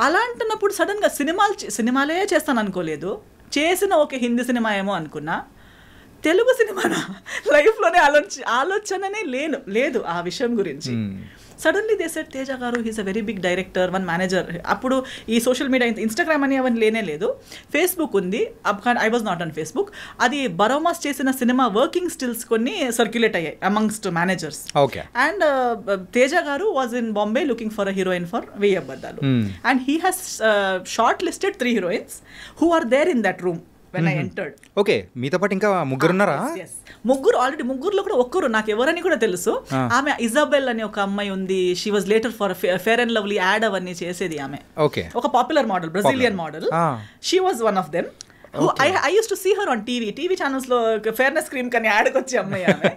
అలా అంటున్నప్పుడు సడన్గా సినిమాలే చేస్తాను అనుకోలేదు, చేసిన ఒక హిందీ సినిమా ఏమో అనుకున్నా, తెలుగు సినిమానా లైఫ్లోనే ఆలోచననే లేదు ఆ విషయం గురించి. సడన్లీ దే సెడ్ తేజ గారు he's a very big director, one manager. అప్పుడు ఈ సోషల్ మీడియా ఇన్స్టాగ్రామ్ అని అవన్నీ లేనే, ఫేస్బుక్ ఉంది. I was not on Facebook. అది బరోమాస్ చేసిన సినిమా వర్కింగ్ స్టిల్స్ కొన్ని సర్క్యులేట్ అయ్యాయి అమంగ్స్ట్ మేనేజర్స్. అండ్ తేజ గారు was in Bombay looking for a heroine for వెయ్యి అబద్ధాలు. And he has short listed 3 heroines who are there in that room when I entered. Okay, మీతో పాటు ఇంకా ముగ్గురున్నారా? ఆల్రెడీ ముగ్గురులో కూడా ఒక్కరు నాకు ఎవరని కూడా తెలుసు. ఆమె ఇజాబెల్ అని ఒక అమ్మాయి ఉంది. She was later for fair and lovely ad అవన్నీ చేసేది ఆమె. ఒక popular model, Brazilian model. She was one of them. I used to see her on TV channels లో ఫేర్నెస్ క్రీమ్ కని యాడ్కి వచ్చే అమ్మాయి ఆమె.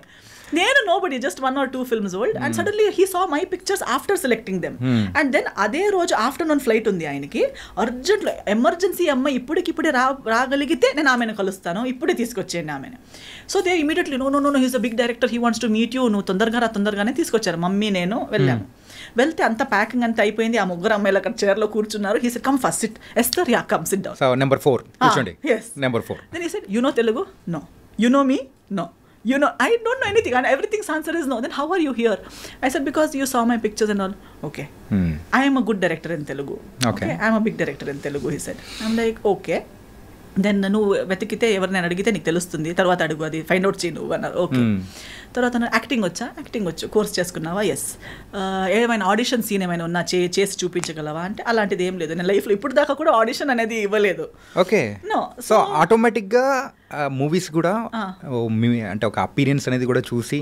నేను nobody, just 1 or 2 films old, and suddenly he saw my pictures after selecting them. And then అదే రోజు afternoon flight ఉంది ఆయనకి, అర్జెంట్లో ఎమర్జెన్సీ అమ్మాయి ఇప్పుడే రాగలిగితే నేను ఆమెను కలుస్తాను, ఇప్పుడే తీసుకొచ్చేయండి ఆమెను. So they immediately know he's a big director, he wants to meet you, నువ్వు తొందరగానే తీసుకొచ్చారు. మమ్మీ నేను వెళ్ళాము. వెళ్తే అంత ప్యాకింగ్ అంతా అయిపోయింది. ఆ ముగ్గురు అమ్మాయిలు అక్కడ చైర్లో కూర్చున్నారు. He said come first SIT. Esther yeah come SIT down. So number 4 కూర్చోండి. yes, number 4. then he said you know Telugu? No. You know me? No. You know, I don't know anything, and everything's answer is no. Then how are you here? I said because you saw my pictures and all. Okay. I am a good director in Telugu. Okay. I am a big director in Telugu, he said. I'm like, okay. Then నువ్వు వెతికితే ఎవరినైనా అడిగితే నీకు తెలుస్తుంది, తర్వాత అడుగు, అది find out చేయి నువ్వు అన్నారు. ఓకే. తర్వాత యాక్టింగ్ వచ్చు, కోర్స్ చేసుకున్నావా? ఎస్. ఏమైనా ఆడిషన్ సీన్ ఏమైనా ఉన్నా చేసి చూపించగలవా అంటే అలాంటిది ఏం లేదు. నేను లైఫ్లో ఇప్పుడు దాకా కూడా ఆడిషన్ అనేది ఇవ్వలేదు. ఓకే. నో. సో ఆటోమేటిక్గా మూవీస్ కూడా అంటే ఒక అపీరియన్స్ అనేది కూడా చూసి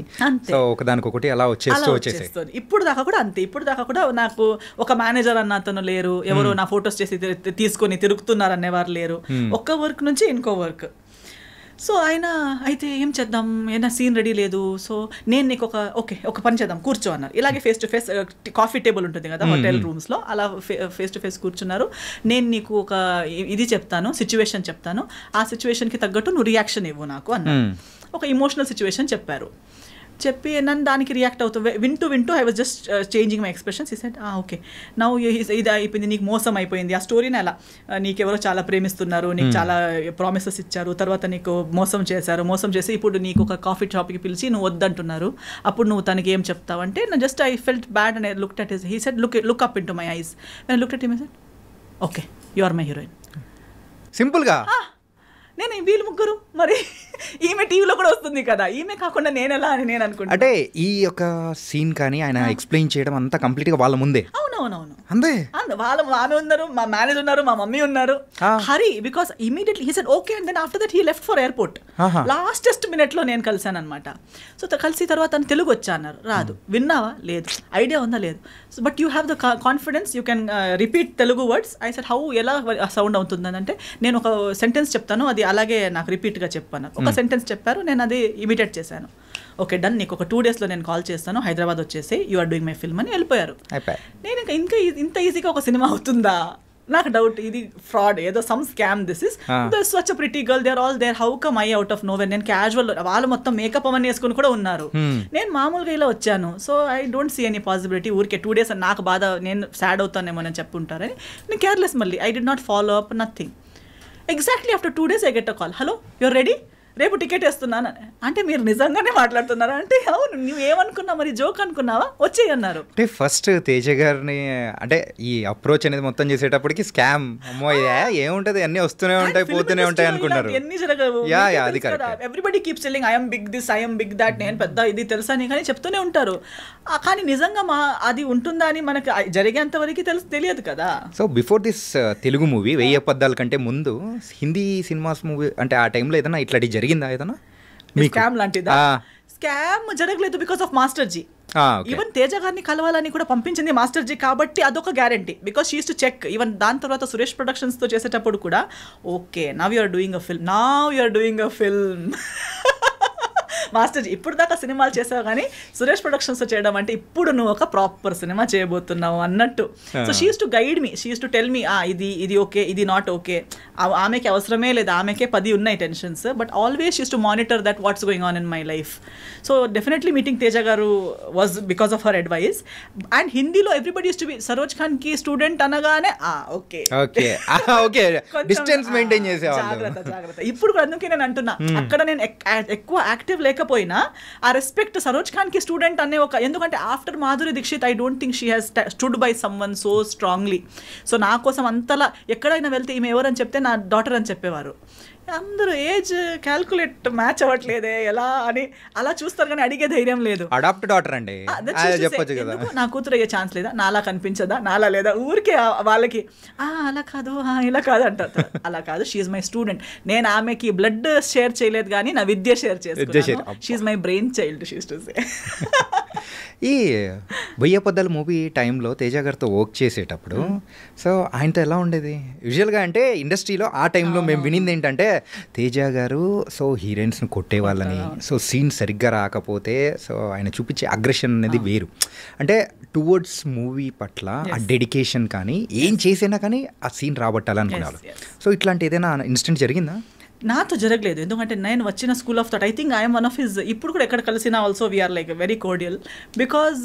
సో ఒకదానికొకటి అలా వచ్చేస్తుంది. ఇప్పుడు దాకా కూడా అంతే. ఇప్పుడు దాకా కూడా నాకు ఒక మేనేజర్ అన్న అతను లేరు, ఎవరు నా ఫొటోస్ చేసి తీసుకొని తిరుగుతున్నారు అనేవారు లేరు. ఒక్క వర్క్ నుంచి ఇంకో వర్క్. సో ఆయన అయితే ఏం చేద్దాం, ఏదైనా సీన్ రెడీ లేదు, సో నేను నీకు ఒక పని చేద్దాం, కూర్చో అన్నారు. ఇలాగే face to face coffee table ఉంటుంది కదా హోటల్ రూమ్స్లో, అలా ఫేస్ టు ఫేస్ కూర్చున్నారు. నేను నీకు ఒక ఇది చెప్తాను, సిచ్యువేషన్ చెప్తాను, ఆ సిచ్యువేషన్కి తగ్గట్టు నువ్వు రియాక్షన్ ఇవ్వు నాకు అన్నారు. ఒక ఇమోషనల్ సిచ్యువేషన్ చెప్పారు. చెప్పి నన్ను దానికి రియాక్ట్ అవుతూ వింటూ I was just changing my expressions. ఈ సెడ్ ఓకే నౌ ఇది అయిపోయింది, నీకు మోసం అయిపోయింది, ఆ స్టోరీని అలా నీకెవరో చాలా ప్రేమిస్తున్నారు, నీకు చాలా ప్రామిసెస్ ఇచ్చారు, తర్వాత నీకు మోసం చేసి ఇప్పుడు నీకు ఒక కాఫీ షాప్కి పిలిచి నువ్వు వద్దంటున్నారు, అప్పుడు నువ్వు తనకి ఏం చెప్తావు అంటే just I felt bad and I looked at his. He said look up into my eyes. నేను looked at him, said okay you are my heroine. సింపుల్గా. నేను వీళ్ళు ముగ్గురు, మరి ఈమె టీవీలో కూడా వస్తుంది కదా, ఈమె కాకుండా నేను ఎలా అని నేను అనుకుంటా. అంటే ఈ యొక్క సీన్ కానీ ఆయన ఎక్స్ప్లెయిన్ చేయడం అంతా కంప్లీట్గా వాళ్ళ ముందే. అవునవునవును అంతే. ఆమె ఉన్నారు, మా మేనేజర్ ఉన్నారు, మా మమ్మీ ఉన్నారు. Hari because immediately he said okay and then after that he left for airport. Lastest మినిట్లో నేను కలిసాను అనమాట. సో కలిసి తర్వాత తను తెలుగు వచ్చా అన్నారు. రాదు. విన్నావా? లేదు. ఐడియా ఉందా? లేదు. So but you have the confidence, you can repeat Telugu words. I said how, ఎలా సౌండ్ అవుతుందని అంటే నేను ఒక సెంటెన్స్ చెప్తాను, అది అలాగే నాకు రిపీట్గా చెప్పాను. ఒక సెంటెన్స్ చెప్పారు, నేను అది ఇమిటేట్ చేశాను. ఓకే డన్, నీకు ఒక 2 daysలో నేను కాల్ చేస్తాను, హైదరాబాద్ వచ్చేసి you are doing my film అని వెళ్ళిపోయారు. నేను ఇంకా ఇంత ఈజీగా ఒక సినిమా అవుతుందా నాకు డౌట్. ఇది ఫ్రాడ్, ఏదో some scam. This is such a pretty girl, they are all there, how come I out of nowhere. నేను క్యాజువల్, వాళ్ళు మొత్తం మేకప్ అవన్నీ వేసుకుని కూడా ఉన్నారు, నేను మామూలుగా ఇలా వచ్చాను. So I don't see any possibility. ఊరికే 2 days నాకు బాధ, నేను సాడ్ అవుతానేమో అని చెప్పుంటారని నేను కేర్లెస్. మళ్ళీ I did not follow up nothing. Exactly after 2 days I get a call, hello your ready, రేపు టికెట్ వేస్తున్నాను. అంటే మీరు నిజంగానే మాట్లాడుతున్నారా అంటే అవును, నువ్వు ఏమనుకున్నావు, మరి జోక్ అనుకున్నావా, వచ్చేయి అన్నారు. అంటే ఫస్ట్ తేజ గారిని అంటే ఈ అప్రోచ్ అనేది మొత్తం చేసేటప్పటికి స్కామ్, అమ్మో ఏముంటది, అన్ని వస్తూనే ఉంటాయి పోతూనే ఉంటాయి అనుకున్నారు. ఎన్ని జరగవు. Everybody keeps telling I'm big this, I'm big that, నేను పెద్ద ఇది తెలుసా అని కానీ చెప్తూనే ఉంటారు. కానీ నిజంగా అది ఉంటుందా అని మనకు జరిగేంత వరకు తెలియదు కదా. So before this Telugu movie 1000 అబద్ధాల కంటే ముందు హిందీ సినిమాస్ మూవీ అంటే ఆ టైంలో ఏదైనా ఇట్లాంటి జరిగిందా? ఏదైనా స్కామ్ లాంటిదా? స్కామ్ జరగలేదు because of master ji. Even Teja గారిని కలవాలని కూడా పంపించింది మాస్టర్ జీ కాబట్టి అదొక guarantee, because she used to check. Even దాని తర్వాత సురేష్ ప్రొడక్షన్స్ తో చేసేటప్పుడు కూడా okay now you are doing a film, master ji ఇప్పుడు దాకా సినిమాలు చేసావు కానీ సురేష్ ప్రొడక్షన్స్ చేయడం అంటే ఇప్పుడు నువ్వు ఒక ప్రాపర్ సినిమా చేయబోతున్నావు అన్నట్టు. So she used to guide me, she used to tell me ఇది ఓకే, ఇది నాట్ ఓకే. ఆమెకి అవసరమే లేదు, ఆమెకే 10 ఉన్నాయి tensions, but always use to monitor that what's going on in my life. So definitely meeting Teja గారు was because of her advice. And హిందీలో everybody use to be Saroj Khan కి స్టూడెంట్ అనగానే ఓకే డిస్టెన్స్ మెయింటైన్ చేసేవాళ్ళు. జాగ్రత్త. ఇప్పుడు కూడా అందుకే నేను అంటున్నా, అక్కడ నేను ఎక్కువ యాక్టివ్ లేకపోయినా ఆ రెస్పెక్ట్ సరోజ్ ఖాన్ కి స్టూడెంట్ అనే ఒక, ఎందుకంటే after Madhuri Dixit I don't think she has stood by someone so strongly. So నా కోసం అంతలా ఎక్కడైనా వెళ్తే ఈమె ఎవరని చెప్తే నా డాటర్ అని చెప్పేవారు. అందరూ ఏజ్ క్యాల్కులేట్ మ్యాచ్ అవ్వట్లేదే ఎలా అని అలా చూస్తారు కానీ అడిగే ధైర్యం లేదు. అడాప్ట్ డాటర్ అండి, చెప్పొచ్చు కదా, నా కూతురు అయ్యే ఛాన్స్ లేదా, నాలా కనిపించదా, నాలా లేదా, ఊరికే వాళ్ళకి అలా కాదు ఇలా కాదు అంటారు. అలా కాదు, షీఈ్ మై స్టూడెంట్. నేను ఆమెకి బ్లడ్ షేర్ చేయలేదు కానీ నా విద్య షేర్ చేసుకున్నాను. She's my brainchild, she used to say. ఈ బొయ్య పొద్దల మూవీ టైంలో తేజ గారితో వర్క్ చేసేటప్పుడు సో ఆయనతో ఎలా ఉండేది? యూజువల్గా అంటే ఇండస్ట్రీలో ఆ టైంలో మేము వినింది ఏంటంటే తేజ గారు సో హీరోయిన్స్ని కొట్టేవాళ్ళని, సో సీన్ సరిగ్గా రాకపోతే సో ఆయన చూపించే అగ్రెషన్ అనేది వేరు. అంటే టువర్డ్స్ మూవీ పట్ల ఆ డెడికేషన్ కానీ ఏం చేసినా కానీ ఆ సీన్ రాబట్టాలనుకున్నారు. సో ఇట్లాంటి ఏదైనా ఇన్సిడెంట్ జరిగిందా? నాతో జరగలేదు, ఎందుకంటే నేను వచ్చిన school of thought. I think I'm one of his, ఇప్పుడు కూడా ఎక్కడ కలిసినా also we're like very cordial because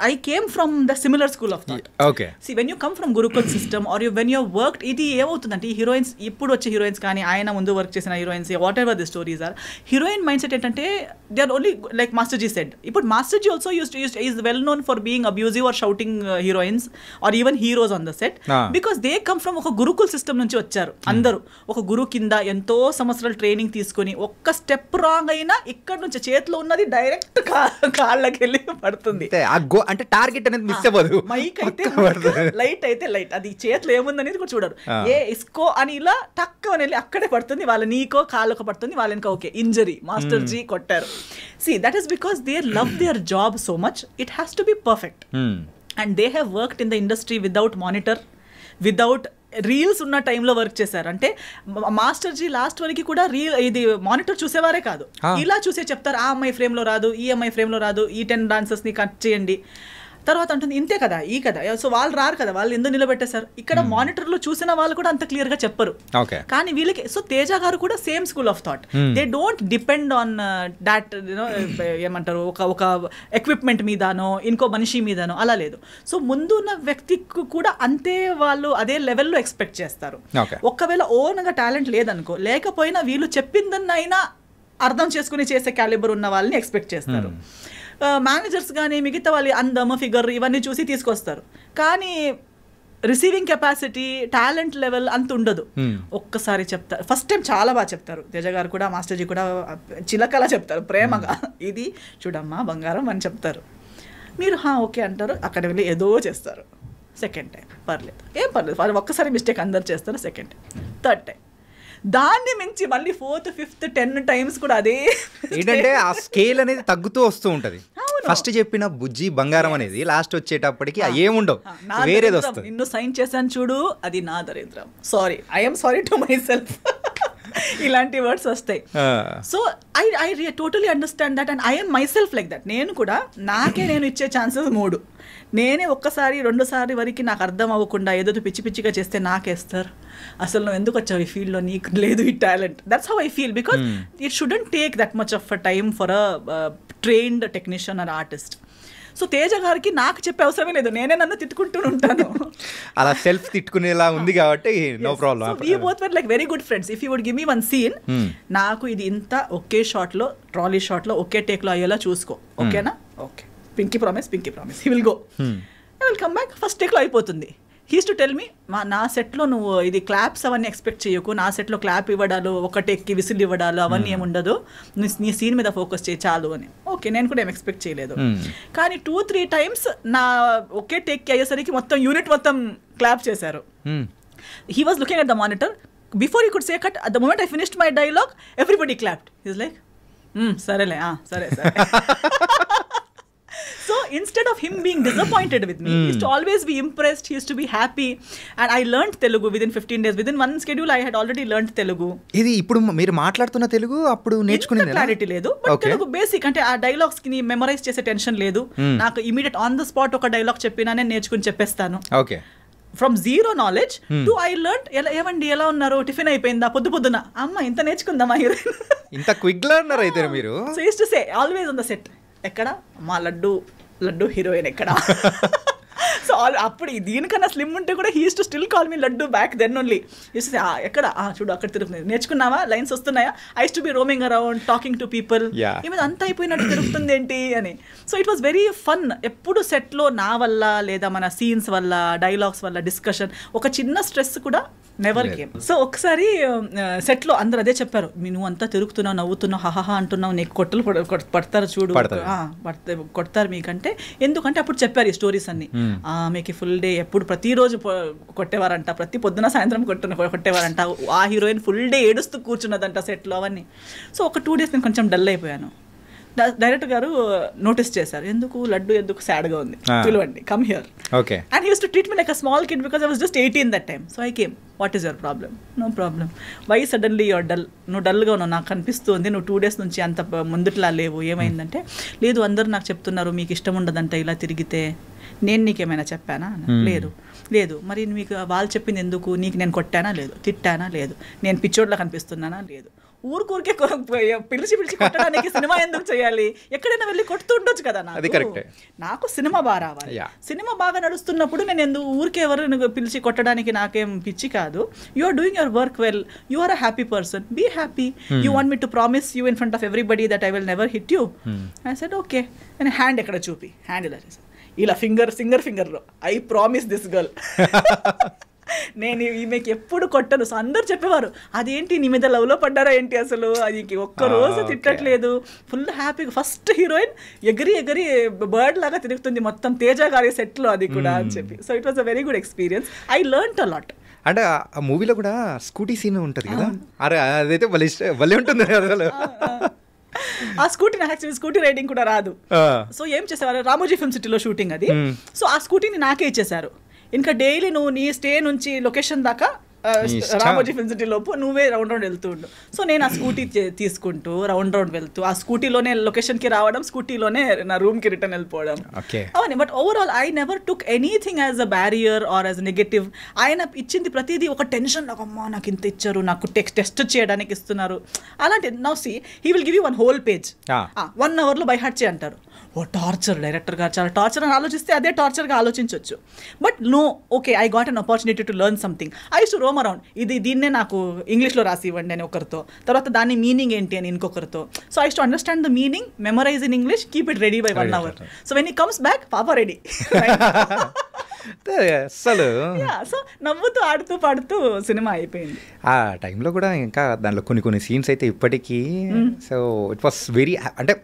I came from the similar school of thought. Okay, see when you come from gurukul system or when you work, ఇది ఏమవుతుందంటే ఈ heroines ఇప్పుడు వచ్చే heroines కానీ ఆయన ముందు వర్క్ చేసిన heroines whatever the stories are, heroine mindset ఏంటంటే they are only like master ji said. ఇప్పుడు master ji also is well known for being abusive or shouting heroines or even heroes on the set because they come from ఒక gurukul system నుంచి వచ్చారు. అందరూ ఒక గురు కింద ఎంతో సంవత్సరాలు ట్రైనింగ్ తీసుకుని ఒక్క స్టెప్ రాంగ్ అయినా ఇక్కడ నుంచి చేతిలో ఉన్నది డైరెక్ట్ కాళ్ళకి వెళ్ళి పడుతుంది. అంటే టార్గెట్ అనేది మిస్ అవ్వదు. మైక్ అయితే లైట్ అయితే లైట్, అది చేతిలో ఏముందనేది కూడా చూడరు. ఇస్కో అని ఇలా టక్ అని వెళ్ళి అక్కడే పడుతుంది, వాళ్ళ నీకో కాళ్ళకో పడుతుంది, వాళ్ళకి ఓకే ఇంజరీ, మాస్టర్ జీ కొట్టారు. See that is because they love their job so much, it has to be perfect. And they have worked in the industry without monitor, without reels ఉన్న టైంలో వర్క్ చేశారు. అంటే మాస్టర్జీ లాస్ట్ వరకు కూడా ఇది monitor చూసేవారే కాదు, ఇలా చూసే చెప్తారు ఆ అమ్మాయి ఫ్రేమ్లో రాదు, ఈ అమ్మాయి ఫ్రేమ్లో రాదు, ఈ 10 డాన్సర్స్ని కట్ చేయండి. తర్వాత అంటుంది ఇంతే కదా ఈ కదా, సో వాళ్ళు రారు కదా, వాళ్ళు ఎందుకు నిలబెట్టేశారు. ఇక్కడ మానిటర్లో చూసిన వాళ్ళు కూడా అంత క్లియర్గా చెప్పరు, కానీ వీళ్ళకి. సో తేజ గారు కూడా same school of thought, they don't depend on that you know ఏమంటారు ఒక ఎక్విప్మెంట్ మీదనో ఇంకో మనిషి మీదనో, అలా లేదు. సో ముందు ఉన్న వ్యక్తికి కూడా అంతే వాళ్ళు అదే లెవెల్లో ఎక్స్పెక్ట్ చేస్తారు. ఒకవేళ ఓన్గా టాలెంట్ లేదనుకో, లేకపోయినా వీళ్ళు చెప్పిందన్నైనా అర్థం చేసుకుని చేసే క్యాలిబర్ ఉన్న వాళ్ళని ఎక్స్పెక్ట్ చేస్తారు. మేనేజర్స్ కానీ మిగతా వాళ్ళు అందమ్ ఫిగర్ ఇవన్నీ చూసి తీసుకొస్తారు, కానీ రిసీవింగ్ కెపాసిటీ టాలెంట్ లెవెల్ అంత ఉండదు. ఒక్కసారి చెప్తారు, ఫస్ట్ టైం చాలా బాగా చెప్తారు. తేజ గారు కూడా మాస్టర్జీ కూడా చిలకలా చెప్తారు ప్రేమగా, ఇది చూడమ్మా బంగారం అని చెప్తారు. మీరు ఓకే అంటారు, అక్కడ వెళ్ళి ఏదో చేస్తారు. సెకండ్ టైం పర్లేదు, ఏం పర్లేదు, వాళ్ళు ఒక్కసారి మిస్టేక్ అందరు చేస్తారు. సెకండ్ టైం, థర్డ్ టైం, దాన్ని మించి మళ్ళీ 4th 5th 10 times కూడా అదే ఏంటంటే ఆ స్కేల్ అనేది తగ్గుతూ వస్తూ ఉంటది. ఫస్ట్ చెప్పిన బుజ్జి బంగారం అనేది లాస్ట్ వచ్చేటప్పటికి ఏముండవు, వేరేది వస్తుంది. నిన్ను సైన్ చేశాను చూడు, అది నా దరిద్రం, sorry, I'm sorry to my self, ఇలాంటి వర్డ్స్ వస్తాయి. So I totally understand that and I'm my self like that. నేను కూడా నేను ఇచ్చే ఛాన్సెస్ 3, నేనే ఒక్కసారి 2 సార్లు వరకు నాకు అర్థం అవ్వకుండా ఏదో పిచ్చి పిచ్చిగా చేస్తే నాకేస్తారు, అసలు నువ్వు ఎందుకు వచ్చావు ఈ ఫీల్డ్లో, నీకు లేదు ఈ talent. That's how I feel because it shouldn't take that much of a time for a trained technician are artist. So Teja గారికి నాకు చెప్పే అవసరమే లేదు, నేనే నన్ను తిట్టుకుంటూ ఉంటాను. అలా సెల్ఫ్ తిట్టుకునేలా ఉంది కాబట్టి no problem. We both were like very good friends. If you would give me one scene, నాకు ఇది ఇంత ఒకే షాట్లో ట్రాలీ షాట్లో ఒకే టేక్లో అయ్యేలా చూసుకో, ఓకేనా? Okay, pinky promise, he will go, I will come back, first టేక్లో అయిపోతుంది. హీస్ టు టెల్ మీ, నా సెట్లో నువ్వు ఇది క్లాప్స్ అవన్నీ ఎక్స్పెక్ట్ చేయకు, నా సెట్లో క్లాప్ ఇవ్వడాలు, ఒక టేక్కి విసిల్ ఇవ్వడాలు అవన్నీ ఏముండదు, నీ సీన్ మీద ఫోకస్ చేయి చాలు అని. ఓకే, నేను కూడా ఏం ఎక్స్పెక్ట్ చేయలేదు. కానీ 2-3 times నా ఒకే టేక్కి అయ్యేసరికి మొత్తం యూనిట్ మొత్తం క్లాప్ చేశారు. He was looking at the monitor before he could say cut, at the moment I finished my dialogue everybody clapped. He's like సరేలే, సరే సరే. So instead of him being disappointed with me, he used to always be impressed, he used to be happy. And I learned Telugu within 15 days. Within one schedule I had already learned Telugu. ఇది ఇప్పుడు మీరు మాట్లాడుతున్న తెలుగు అప్పుడు నేర్చుకునేది clarity లేదు, but Telugu basic అంటే ఆ dialogues కి మెమరైజ్ చేసే టెన్షన్ లేదు. నాకు ఇమీడియట్ ఆన్ ద స్పాట్ ఒక డైలాగ్ చెప్పినా నేను నేర్చుకుని చెప్పేస్తాను. Okay. From zero knowledge to I learn. ఏమండి ఎలా ఉన్నారు, టిఫిన్ అయిపోయిందా, పొద్దున అమ్మ ఇంత నేర్చుకుందామా హీరోయిన్, ఇంత క్విక్ లెర్నర్ అయితే మీరు. So use to say always on the set, ఎక్కడ మా లడ్డు హీరోయిన్ ఎక్కడ. సో అప్పుడు దీనికన్నా స్లిమ్ ఉంటే కూడా he used to still call me Laddu back then only. Used to say ఎక్కడ చూడు అక్కడ తిరుగుతుంది, నేర్చుకున్నావా, లైన్స్ వస్తున్నాయా, I used to be roaming around talking to people, ఈమె అంతా అయిపోయినట్టు తిరుగుతుంది ఏంటి అని. So it was very fun. ఎప్పుడు సెట్లో నా వల్ల లేదా మన సీన్స్ వల్ల డైలాగ్స్ వల్ల డిస్కషన్ ఒక చిన్న స్ట్రెస్ కూడా నెవర్ కేమ్. సో ఒకసారి సెట్లో అందరు అదే చెప్పారు, నువ్వు అంతా తిరుగుతున్నావు, నవ్వుతున్నావు, హహా అంటున్నావు, నీకు కొట్టలు పడతారు చూడు, కొడతారు మీకంటే. ఎందుకంటే అప్పుడు చెప్పారు ఈ స్టోరీస్ అన్ని. మీకు ఫుల్ డే ఎప్పుడు ప్రతిరోజు కొట్టేవారంట, ప్రతి పొద్దున సాయంత్రం కొట్టేవారంట, ఆ హీరోయిన్ ఫుల్ డే ఏడుస్తూ కూర్చున్నదంట సెట్లో అవన్నీ. సో ఒక 2 days నేను కొంచెం డల్ అయిపోయాను. డైరెక్టర్ గారు నోటీస్ చేశారు, ఎందుకు లడ్డు ఎందుకు సాడ్గా ఉంది, పిలవండి, come here. Okay. And he used to treat me like a small kid because I was just 18 that time. So I came, what is your problem? No problem. Why suddenly your dull? నువ్వు డల్గా ఉన్నావు, నాకు కనిపిస్తుంది, నువ్వు 2 days నుంచి అంత ముందుట్లా లేవు, ఏమైందంటే, లేదు అందరూ నాకు చెప్తున్నారు మీకు ఇష్టం ఉండదంట ఇలా తిరిగితే, నేను నీకేమైనా చెప్పానా? లేదు. మరి మీకు వాళ్ళు చెప్పింది ఎందుకు? నీకు నేను కొట్టానా? లేదు. తిట్టానా? లేదు. నేను పిచ్చోడ్లా కనిపిస్తున్నానా? లేదు. ఊరికే పిలిచి కొట్టడానికి సినిమా ఎందుకు చేయాలి? ఎక్కడైనా వెళ్ళి కొడుతూ ఉండొచ్చు కదా. నాకు సినిమా బాగా రావాలి. సినిమా బాగా నడుస్తున్నప్పుడు నేను ఎందుకు ఊరికే ఎవరు పిలిచి కొట్టడానికి నాకేం పిచ్చి కాదు. You are doing your work well, you are a happy person, be happy. You want me to promise you in front of everybody that I will never hit you. I said okay. నేను hand ఎక్కడ చూపి, hand ఇలా ఫింగర్లో I promise this girl, నేను ఈమెకి ఎప్పుడు కొట్టను. So అందరు చెప్పేవారు, అదేంటి నీ మీద లవ్లో పడ్డారా ఏంటి, అసలు అది ఒక్కరోజు తిట్టట్లేదు, ఫుల్ హ్యాపీగా. ఫస్ట్ హీరోయిన్ ఎగిరి బర్డ్ లాగా తిరుగుతుంది మొత్తం తేజ గారి సెట్లో, అది కూడా అని చెప్పి. So it was a very good experience. I learned a lot. అంటే ఆ మూవీలో కూడా స్కూటీ సీన్ ఉంటుంది కదా, అరే అదైతే భలే ఉంటుంది అసలు. ఆ స్కూటీ రైడింగ్ కూడా రాదు. సో ఏం చేసేవారు, రామోజీ ఫిల్మ్ సిటీలో షూటింగ్ అది. సో ఆ స్కూటీని నాకే ఇచ్చేసారు. ఇంకా డైలీ నువ్వు నీ స్టే నుంచి లొకేషన్ దాకా రామోజీ ఫిల్మ్ సిటీ లోపు నువ్వే రౌండ్ వెళ్తూ ఉండు. సో నేను ఆ స్కూటీ తీసుకుంటూ రౌండ్ వెళ్తూ ఆ స్కూటీలోనే లొకేషన్కి రావడం, స్కూటీలోనే నా రూమ్కి రిటర్న్ వెళ్ళిపోవడం అవన్నీ. But overall I never took anything as a barrier or as negative. ఆయన ఇచ్చింది ప్రతిదీ ఒక టెన్షన్, అమ్మా నాకు ఇంత ఇచ్చారు, నాకు టెస్ట్ చేయడానికి ఇస్తున్నారు అలాంటి. Now see he will give you 1 whole page, 1 hourలో బై హార్ట్ చేయి అంటారు. ఓ టార్చర్, డైరెక్టర్ గారు చాలా టార్చర్ అని ఆలోచిస్తే అదే టార్చర్గా ఆలోచించవచ్చు. But no, okay I got an opportunity to learn something. I used to roam around, దీన్నే నాకు ఇంగ్లీష్లో రాసి ఇవ్వండి అని ఒకరితో, తర్వాత దాని మీనింగ్ ఏంటి అని ఇంకొకరితో. So I used to understand the meaning, memorize in English, keep it ready by 1 hour. So when he comes back, పాపా రెడీ. అసలు సో నవ్వుతూ ఆడుతూ పాడుతూ సినిమా అయిపోయింది. ఆ టైంలో కూడా ఇంకా దాంట్లో కొన్ని సీన్స్ అయితే ఇప్పటికీ, సో ఇట్ వాస్ వెరీ, అంటే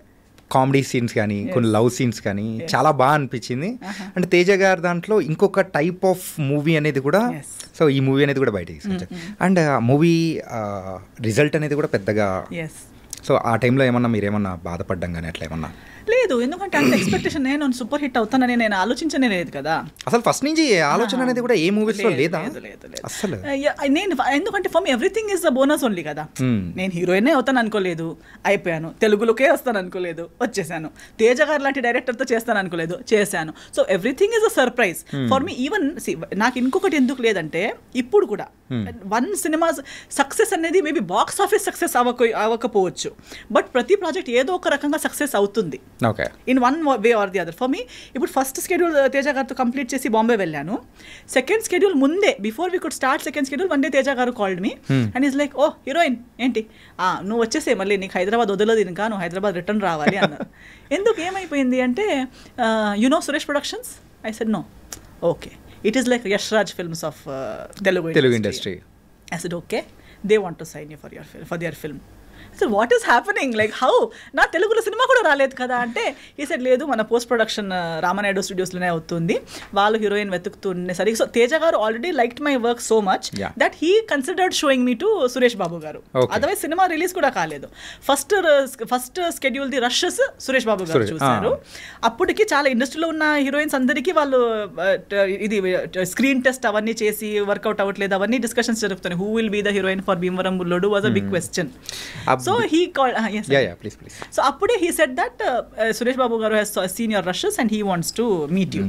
కామెడీ సీన్స్ కానీ కొన్ని లవ్ సీన్స్ కానీ చాలా బాగా అనిపించింది. అంటే తేజ గారు దాంట్లో ఇంకొక టైప్ ఆఫ్ మూవీ అనేది కూడా, సో ఈ మూవీ అనేది కూడా బయటకి తీసుకొచ్చారు. అండ్ ఆ మూవీ రిజల్ట్ అనేది కూడా పెద్దగా, సో ఆ టైంలో ఏమన్నా మీరేమన్నా బాధపడ్డం కానీ అట్లా ఏమన్నా? లేదు, ఎందుకంటే అంత ఎక్స్పెక్టేషన్, నేను సూపర్ హిట్ అవుతానని నేను ఆలోచించనే లేదు కదా అసలు. ఫస్ట్ నుంచి ఆలోచన అనేది కూడా ఏ మూవీస్లో లేదా అసలు. నేను ఎందుకంటే for me everything is the bonus only కదా. నేను హీరోయినే అవుతాను అనుకోలేదు, అయిపోయాను. తెలుగులోకే వస్తాను అనుకోలేదు, వచ్చేసాను. తేజ గారు లాంటి డైరెక్టర్తో చేస్తాను అనుకోలేదు, చేశాను. So everything is a surprise for me. Even నాకు ఇంకొకటి ఎందుకు లేదంటే, ఇప్పుడు కూడా 1 సినిమా సక్సెస్ అనేది మేబీ బాక్స్ ఆఫీస్ సక్సెస్ అవ్వకపోవచ్చు, బట్ ప్రతి ప్రాజెక్ట్ ఏదో ఒక రకంగా సక్సెస్ అవుతుంది in 1 way or the other. For me ఇప్పుడు ఫస్ట్ షెడ్యూల్ తేజ గారితో కంప్లీట్ చేసి బాంబే వెళ్ళాను. సెకండ్ షెడ్యూల్ ముందే, before we could start second schedule, one day Teja గారు called me and is like, oh heroine ఏంటి, నువ్వు వచ్చేసే, మళ్ళీ నీకు హైదరాబాద్ వదలదు ఇంకా, నువ్వు హైదరాబాద్ రిటర్న్ రావాలి అన్నారు. ఎందుకు, ఏమైపోయింది అంటే, you know Suresh productions? I said no. Okay, it is like Yash Raj films of Telugu industry. I said okay, they want to sign you for their film. So what is happening, like how, నా తెలుగులో cinema కూడా రాలేదు కదా అంటే ఈ said లేదు, మన post production Ramanaidu స్టూడియోస్లోనే అవుతుంది, వాళ్ళు హీరోయిన్ వెతుకుతుండేసరికి. సో తేజ గారు already liked my work so much that he considered showing me to Suresh Babu గారు. అదర్వైజ్ సినిమా రిలీజ్ కూడా కాలేదు. First schedule the rushes Suresh Babu గారు చూశారు. అప్పటికి చాలా ఇండస్ట్రీలో ఉన్న హీరోయిన్స్ అందరికీ వాళ్ళు ఇది స్క్రీన్ టెస్ట్ అవన్నీ చేసి వర్కౌట్ అవ్వట్లేదు, అవన్నీ డిస్కషన్స్ జరుగుతున్నాయి. Who will be the heroine for Bhimavaram Bullodu was a big question. So he called please. So appude he said that Suresh Babu garu has seen your rushes and he wants to meet you.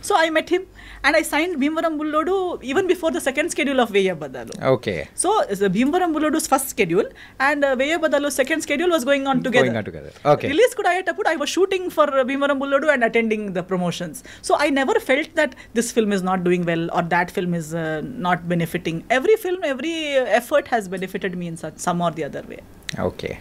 So I met him and I signed Bhimvaram Bullodu even before the second schedule of Veya Badalu. Okay. So Bhimvaram Bullodu's first schedule and Veya Badalu's second schedule was going on together. Okay. Release kuda ayetappudu I was shooting for Bhimvaram Bullodu and attending the promotions. So I never felt that this film is not doing well or that film is not benefiting. Every film, every effort has benefited me in some or the other way. Okay.